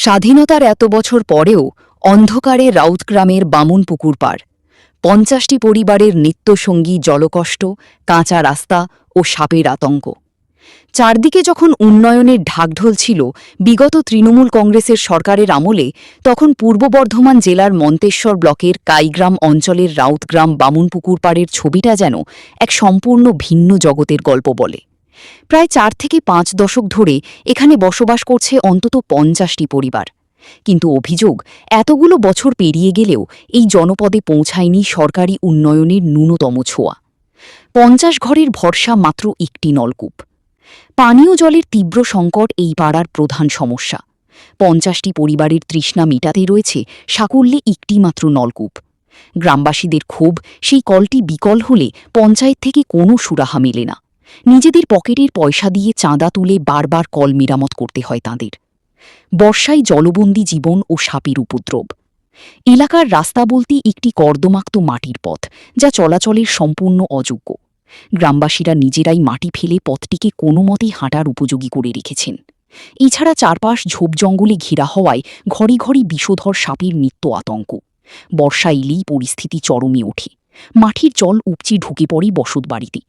স্বাধীনতার এত বছর পরেও অন্ধকারে রাউতগ্রামের বামুনপুকুর পাড় ৫০টি পরিবারের নিত্যসঙ্গী জলকষ্ট, কাঁচা রাস্তা ও সাপের আতঙ্ক। চারদিকে যখন উন্নয়নের ঢাকঢোল ছিল বিগত তৃণমূল কংগ্রেসের সরকারের আমলে, তখন পূর্ব বর্ধমান জেলার মন্তেশ্বর ব্লকের কাইগ্রাম অঞ্চলের রাউতগ্রাম বামুনপুকুর পাড়ের ছবিটা যেন এক সম্পূর্ণ ভিন্ন জগতের গল্প বলে। প্রায় ৪ থেকে ৫ দশক ধরে এখানে বসবাস করছে অন্তত ৫০টি পরিবার। কিন্তু অভিযোগ, এতগুলো বছর পেরিয়ে গেলেও এই জনপদে পৌঁছায়নি সরকারি উন্নয়নের ন্যূনতম ছোঁয়া। ৫০ ঘরের ভরসা মাত্র একটি নলকূপ। পানীয় জলের তীব্র সংকট এই পাড়ার প্রধান সমস্যা। ৫০টি পরিবারের তৃষ্ণা মেটাতে রয়েছে সাকুল্যে একটি মাত্র নলকূপ। গ্রামবাসীদের ক্ষোভ, সেই কলটি বিকল হলে পঞ্চায়েত থেকে কোনো সুরাহা মেলে না। নিজেদের পকেটের পয়সা দিয়ে চাঁদা তুলে বারবার কল মেরামত করতে হয় তাঁদের। বর্ষায় জলবন্দী জীবন ও সাপের উপদ্রব। এলাকার রাস্তা বলতে একটি কর্দমাক্ত মাটির পথ, যা চলাচলের সম্পূর্ণ অযোগ্য। গ্রামবাসীরা নিজেরাই মাটি ফেলে পথটিকে কোনো মতেই হাঁটার উপযোগী করে রেখেছেন। এছাড়া চারপাশ ঝোপ জঙ্গলে ঘেরা হওয়ায় ঘরে ঘরে বিষধর সাপের নিত্য আতঙ্ক। বর্ষা এলেই পরিস্থিতি চরমে ওঠে। মাটির জল উপচে ঢুকে পড়ে বসতবাড়িতে।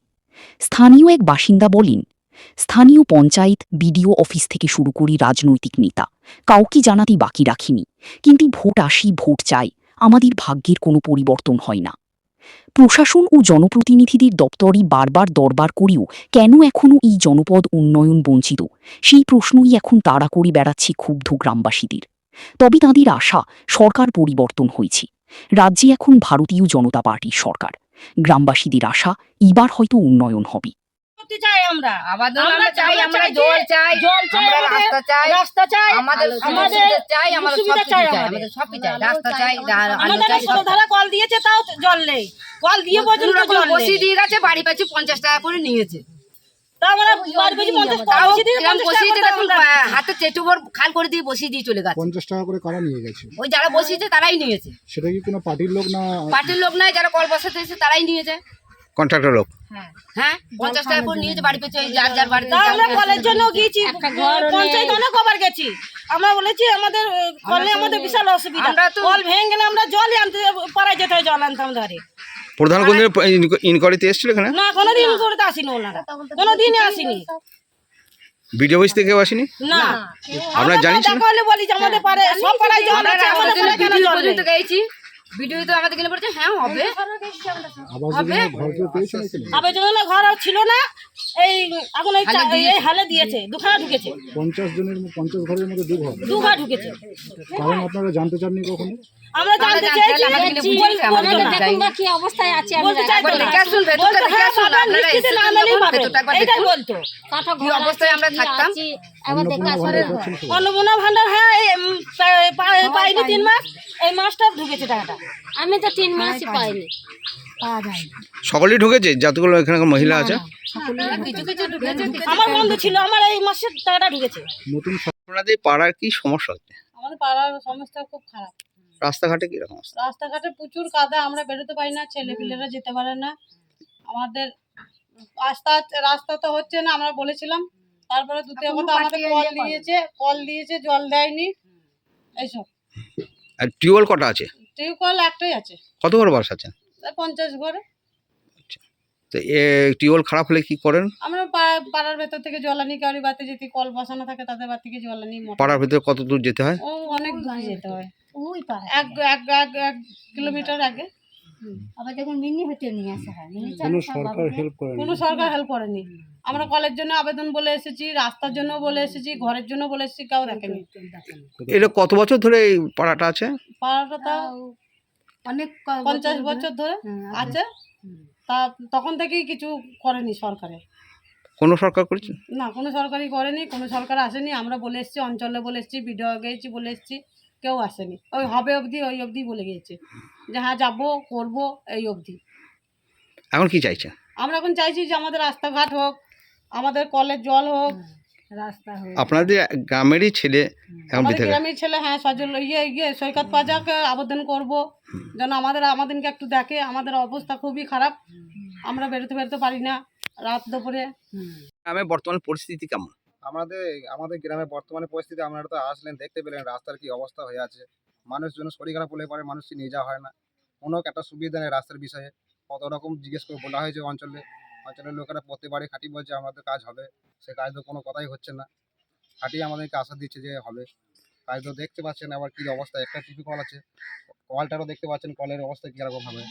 স্থানীয় এক বাসিন্দা বলেন, স্থানীয় পঞ্চায়েত, বিডিও অফিস থেকে শুরু করে রাজনৈতিক নেতা কাউকে জানাতেই বাকি রাখিনি, কিন্তু ভোট আসি ভোট চাই, আমাদের ভাগ্যের কোনো পরিবর্তন হয় না। প্রশাসন ও জনপ্রতিনিধিদের দপ্তরে বারবার দরবার করেও কেন এখনও এই জনপদ উন্নয়ন বঞ্চিত, সেই প্রশ্নই এখন তাড়া করে বেড়াচ্ছে ক্ষুব্ধ গ্রামবাসীদের। তবে তাঁদের আশা, সরকার পরিবর্তন হয়েছে। রাজ্যে এখন ভারতীয় জনতা পার্টির সরকার। গ্রামবাসীদের আশা, এবার হয়তো উন্নয়ন হবে। চাই আমরা আমরা চাই, আমরা জল চাই, আমরা রাস্তা চাই, আমাদের চাই, আমাদের সবই চাই, রাস্তা চাই, আমাদের কল দিয়েছে তাও জল নেই। কল দিয়ে পর্যন্ত জল বসিয়ে দিয়ে গেছে, বাড়ি পাচ্ছি 50 টাকা করে নিয়েছে। হাতে চেটুবর খাল করে দিয়ে বসিয়ে দিয়ে চলে গেছে। 50 টাকা করে কারা নিয়ে গেছে? ওই যারা বসিয়েছে তারাই নিয়েছে। সেটা কি কোনো পার্টির লোক না? পার্টির লোক নয়, যারা কল বসাতে এসেছে তারাই নিয়েছে। কন্ট্রাক্টর লোক। হ্যাঁ 50 টাকা করে নিয়েছে, বাড়ি পেয়েছে যার যার বাড়িতে। আমরা কলের জন্য গিয়েছি, পঞ্চায়েত অনেক কবার গেছি। আমরা বলেছি আমাদের কলে আমাদের বিশাল অসুবিধা, কল ভেঙে গেলে আমরা জলই আনতে পাড়ায় যেতে হয়, জল আনতাম ধরে। প্রধান কোন ইনকোয়ারিতে এসেছিল এখানে? না, কোনোদিন করতে আসেনি ওনারা, কোনোদিনই আসেনি। ভিডিও অফিস থেকে আসেনি? না, আপনারা জানেন না? তাহলে বলি যে আমাদের পাড়ে সব পাড়ায় জল আছে, আমাদের পাড়ায় কেন জল পর্যন্ত গেছি। ভিডিও তো আমাদের গেলে বলছে হ্যাঁ হবে হবে। আবেদন ঘর ছিল না, এই এখন এই হালে দিয়েছে, দুখানা ঢুকেছে। 50 ঘরের মধ্যে দু ঘর ঢুকেছে। কারণ আপনারা জানতে চাননি কখনো? আমরা জানতে চাইছি কি অবস্থায় আছে অবস্থায় আমরা থাকতাম। অন্নপূর্ণা ভান্ডার, হ্যাঁ পাইনি 3 মাস, এই মাসটা ঢুকেছে টাকাটা। আমি তো 3 মাসই পাইনি। সকলেই ঢুকেছে যতগুলো এখানকার মহিলা আছে? কিছু কিছু ঢুকেছে, আমার বন্ধ ছিল, আমার এই মাসের টাকাটা ঢুকেছে। নতুন আপনাদের পাড়ার কি সমস্যা হচ্ছে? আমাদের পাড়ার সমস্যা খুব খারাপ। রাস্তাঘাটে কি রকম? রাস্তাঘাটে প্রচুর কাদা, আমরা বেরোতে পারি না, ছেলেপিলেরা যেতে পারে না। আমাদের রাস্তা তো হচ্ছে না, আমরা বলেছিলাম। তারপরে দ্বিতীয় কথা, আমাদের কল দিয়েছে, জল দেয়নি, এইসব। আর টিউবওয়েল কটা আছে? টিউবওয়েল একটাই আছে। কত ঘর বাস আছে? 50 ঘরে। তো টিউবওয়েল খারাপ হলে কি করেন? আমরা পাড়ার ভেতর থেকে জল আনি, কারি বাতে যদি কল বসানো থাকে তাদের বাড়ি থেকে জল আনি। পাড়ার ভেতরে কত দূর যেতে হয়? ও অনেক দূর যেতে হয়, ওই পারে 1 কিলোমিটার আগে। আবার দেখুন মিনি হতে নিয়ে আসা হয়, কোনো সরকার হেল্প করেনি? কোনো সরকার হেল্প করেনি। আমরা কলের জন্য আবেদন বলে এসেছি, রাস্তার জন্য বলে এসেছি, ঘরের জন্য বলে এসেছি, কেউ দেখেনি। এটা কত বছর ধরে এই পাড়াটা আছে? পাড়াটা তা অনেক 50 বছর ধরে আছে। তা তখন থেকেই কিছু করেনি সরকারে। কোনো সরকার করেছে না, কোনো সরকারই করেনি, কোনো সরকার আসেনি। আমরা বলে এসেছি, অঞ্চলে বলে এসেছি, বিডিও গেছি বলে এসেছি, কেউ আসেনি। ওই হবে অবধি, ওই অবধি বলে গিয়েছে যে হ্যাঁ যাবো করবো, এই অবধি। এখন কি চাইছে? আমরা এখন চাইছি যে আমাদের রাস্তাঘাট হোক, আমাদের কলের জল হোক, রাস্তা হোক। আপনাদের গ্রামেরই ছেলে এখন আমাদের গ্রামের ছেলে, হ্যাঁ সজল সৈকত পাজাকে আবেদন করব যেন আমাদেরকে একটু দেখে। আমাদের অবস্থা খুবই খারাপ, আমরা বেরোতে পারি না রাত দুপুরে। গ্রামে বর্তমান পরিস্থিতি কেমন? আমাদের গ্রামে বর্তমানে পরিস্থিতি আপনারা তো আসলেন, দেখতে পেলেন রাস্তার কি অবস্থা হয়ে আছে। মানুষজন শরীর খারাপ হলে পরে মানুষকে নিয়ে যাওয়া হয় না, কোনো একটা সুবিধা নেই রাস্তার বিষয়ে। কত রকম জিজ্ঞেস করে বলা হয়েছে অঞ্চলের লোকেরা প্রতিবারই খাঁটি বলছে আমাদের কাজ হবে, সে কাজ তো কোনো কথাই হচ্ছে না। খাঁটি আমাদেরকে আশা দিচ্ছে যে হবে, কাজ তো দেখতে পাচ্ছেন। আবার কী অবস্থা, একটা টিপি কল আছে, কলটারও দেখতে পাচ্ছেন কলের অবস্থা কীরকম হবে,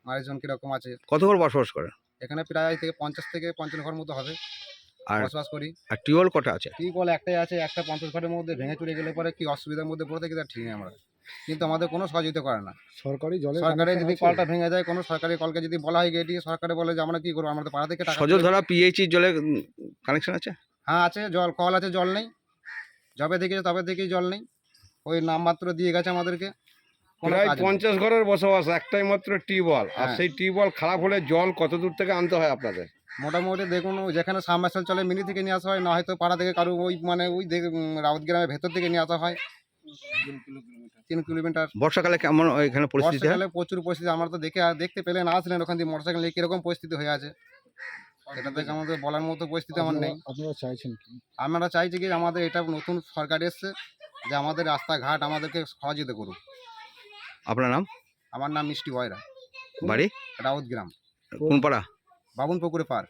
মানুষজন কীরকম আছে। কত ঘর বসবাস করে? এখানে প্রায় 50 থেকে 55 ঘর মতো হবে আর বসবাস করি। আর টিউবওয়েল কটা আছে? টিউবওয়েল একটাই আছে, একটা 50 ঘরের মধ্যে ভেঙে চুরে গেলে পরে কি অসুবিধার মধ্যে পড়ে থাকি তা ঠিক নেই আমরা, কিন্তু আমাদের কোনো সহযোগিতা করে না। সরকারি জলে সরকারের যদি কলটা ভেঙে যায়, কোনো সরকারি কলকে যদি বলা হয় গিয়ে সরকারে বলে যে আমরা কি করবো, আমরা তো পাড়া থেকে টাকা সজলধারা পিএইচই জলে কানেকশন আছে? হ্যাঁ আছে, জল কল আছে, জল নেই। যবে দেখেছে তবে থেকেই জল নেই, ওই নামমাত্র দিয়ে গেছে আমাদেরকে। কোনো প্রায় কাজ নেই। 50 ঘরের বসবাস, একটাই মাত্র টিউবওয়েল। আর হ্যাঁ। সেই টিউবওয়েল খারাপ হলে জল কত দূর থেকে আনতে হয় আপনাদের? মোটামুটি দেখুন, যেখানে সাবমার্সেল চলে মিনি থেকে নিয়ে আসা হয়, না হয়তো পাড়া থেকে কারো ওই মানে ওই রাউত গ্রামের ভেতর থেকে নিয়ে আসা হয় 3 কিলোমিটার। বর্ষাকালে কেমন এখানে পরিস্থিতি হয়? বর্ষাকালে প্রচুর পরিস্থিতি, আমরা তো দেখতে পেলেন, আসলেন ওখান দিয়ে মোটরসাইকেল নিয়ে কিরকম পরিস্থিতি হয়ে আছে, এটা থেকে আমাদের বলার মতো পরিস্থিতি আমার নেই। আপনারা চাইছেন কি? আমরা চাইছি কি আমাদের এটা নতুন সরকার এসছে, যে আমাদের রাস্তাঘাট আমাদেরকে সহযোগিতা করুক। আপনার নাম? আমার নাম মিষ্টি বয়রা, বাড়ি? রাউত গ্রাম, কোন পাড়া? বাবুন পুকুরে পার।